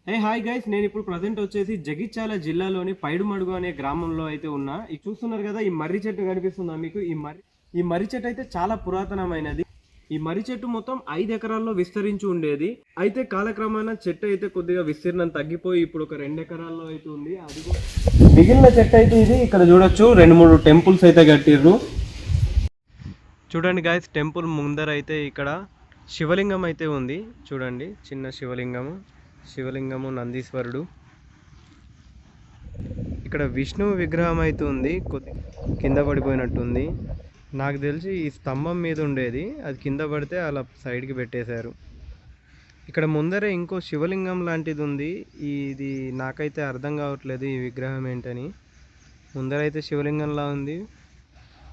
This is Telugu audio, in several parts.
హాయ్ గైస్, నేను ఇప్పుడు ప్రజెంట్ వచ్చేసి జగిత్యాల జిల్లాలోని పైడుమడుగు అనే గ్రామంలో అయితే ఉన్నా. ఇది చూస్తున్నారు కదా, ఈ మర్రి చెట్టు కనిపిస్తుందా మీకు? ఈ మర్రి చెట్టు అయితే చాలా పురాతనమైనది. ఈ మర్రి చెట్టు మొత్తం 5 ఎకరాల్లో విస్తరించి ఉండేది. అయితే కాలక్రమాన చెట్టు అయితే కొద్దిగా విస్తీర్ణం తగ్గిపోయి ఇప్పుడు ఒక 2 ఎకరాల్లో అయితే ఉంది. అది మిగిలిన చెట్టు అయితే ఇది. ఇక్కడ చూడొచ్చు 2-3 టెంపుల్స్ అయితే కట్టిర్రు. చూడండి గాయస్, టెంపుల్ ముందర అయితే ఇక్కడ శివలింగం అయితే ఉంది. చూడండి, చిన్న శివలింగము నందీశ్వరుడు. ఇక్కడ విష్ణువు విగ్రహం అయితే ఉంది, కొద్ది కింద పడిపోయినట్టుంది. నాకు తెలిసి ఈ స్తంభం మీద ఉండేది, అది కింద పడితే అలా సైడ్కి పెట్టేశారు. ఇక్కడ ముందరే ఇంకో శివలింగం లాంటిది ఉంది. ఇది నాకైతే అర్థం కావట్లేదు ఈ విగ్రహం ఏంటని. ముందరైతే శివలింగంలా ఉంది.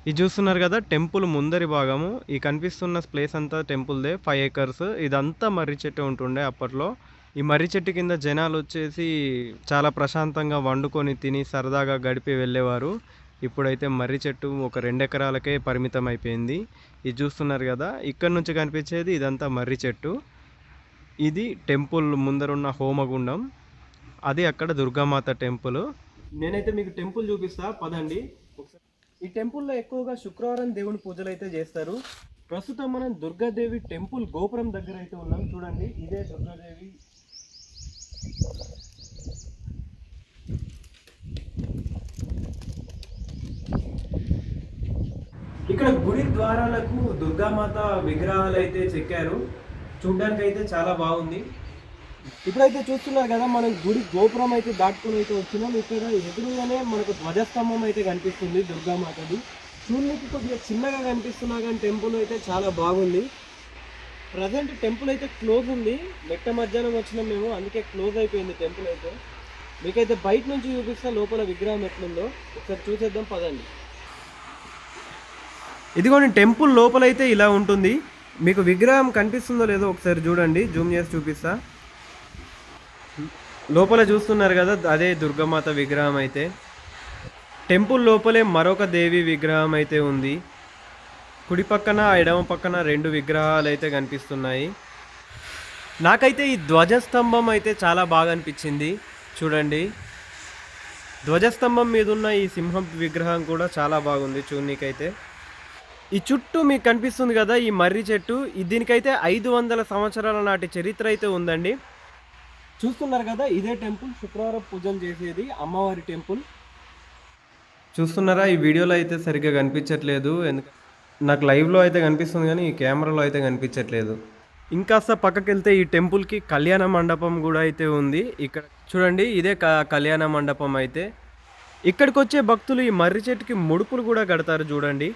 ఇది చూస్తున్నారు కదా, టెంపుల్ ముందరి భాగము. ఈ కనిపిస్తున్న ప్లేస్ అంతా టెంపుల్దే. 5 ఎకర్స్ ఇదంతా మర్రి చెట్టు ఉంటుండే అప్పట్లో. ఈ మర్రి చెట్టు కింద జనాలు వచ్చేసి చాలా ప్రశాంతంగా వండుకొని తిని సరదాగా గడిపి వెళ్ళేవారు. ఇప్పుడైతే మర్రి చెట్టు ఒక 2 ఎకరాలకే పరిమితం అయిపోయింది. ఇది చూస్తున్నారు కదా, ఇక్కడ నుంచి కనిపించేది ఇదంతా మర్రి చెట్టు. ఇది టెంపుల్ ముందరున్న హోమగుండం, అది అక్కడ దుర్గామాత టెంపుల్. నేనైతే మీకు టెంపుల్ చూపిస్తా, పదండి. ఈ టెంపుల్లో ఎక్కువగా శుక్రవారం దేవుని పూజలు అయితే చేస్తారు. ప్రస్తుతం మనం దుర్గాదేవి టెంపుల్ గోపురం దగ్గర అయితే ఉన్నాం. చూడండి, ఇదే దుర్గాదేవి. ఇక్కడ గుడి ద్వారాలకు దుర్గామాత విగ్రహాలు అయితే చెక్కారు. చూడ్డానికి అయితే చాలా బాగుంది. ఇప్పుడైతే చూస్తున్నారు కదా, మనం గుడి గోపురం అయితే దాటుకుని అయితే వచ్చినాం. ఇక్కడ ఎదురుగానే మనకు ధ్వజస్తంభం అయితే కనిపిస్తుంది దుర్గామాతది. చూడడానికి కొద్దిగా చిన్నగా కనిపిస్తున్నా కానీ టెంపుల్ అయితే చాలా బాగుంది. ప్రజెంట్ టెంపుల్ అయితే క్లోజ్ ఉంది. మెట్ట మధ్యాహ్నం వచ్చినాం మేము, అందుకే క్లోజ్ అయిపోయింది టెంపుల్ అయితే. మీకైతే బయట నుంచి చూపిస్తా లోపల విగ్రహం ఎట్లుందో, ఒకసారి చూసేద్దాం పదండి. ఇదిగోండి, టెంపుల్ లోపలైతే ఇలా ఉంటుంది. మీకు విగ్రహం కనిపిస్తుందో లేదో ఒకసారి చూడండి, జూమ్ చేసి చూపిస్తా. లోపల చూస్తున్నారు కదా, అదే దుర్గామాత విగ్రహం అయితే. టెంపుల్ లోపలే మరొక దేవి విగ్రహం అయితే ఉంది. కుడి పక్కన ఎడమ పక్కన 2 విగ్రహాలు అయితే కనిపిస్తున్నాయి. నాకైతే ఈ ధ్వజస్తంభం అయితే చాలా బాగా అనిపించింది. చూడండి, ధ్వజస్తంభం మీద ఉన్న ఈ సింహం విగ్రహం కూడా చాలా బాగుంది చూడనీకైతే. ఈ చుట్టూ మీకు కనిపిస్తుంది కదా ఈ మర్రి చెట్టు, దీనికైతే 500 సంవత్సరాల నాటి చరిత్ర అయితే ఉందండి. చూస్తున్నారు కదా, ఇదే టెంపుల్ శుక్రవారం పూజలు చేసేది, అమ్మవారి టెంపుల్. చూస్తున్నారా, ఈ వీడియోలో అయితే సరిగ్గా కనిపించట్లేదు, ఎందుకంటే నాకు లైవ్లో అయితే కనిపిస్తుంది కానీ ఈ కెమెరాలో అయితే కనిపించట్లేదు. ఇంకాస్త పక్కకి వెళ్తే ఈ టెంపుల్కి కళ్యాణ మండపం కూడా అయితే ఉంది. ఇక్కడ చూడండి, ఇదే కళ్యాణ మండపం అయితే. ఇక్కడికి వచ్చే భక్తులు ఈ మర్రి చెట్టుకి ముడుపులు కూడా కడతారు చూడండి.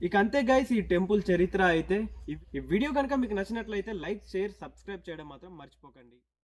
ఇక అంతే గైస్, ఈ టెంపుల్ చరిత్ర అయితే. ఈ వీడియో కనుక మీకు నచ్చినట్లయితే లైక్, షేర్, సబ్స్క్రైబ్ చేయడం మాత్రం మర్చిపోకండి.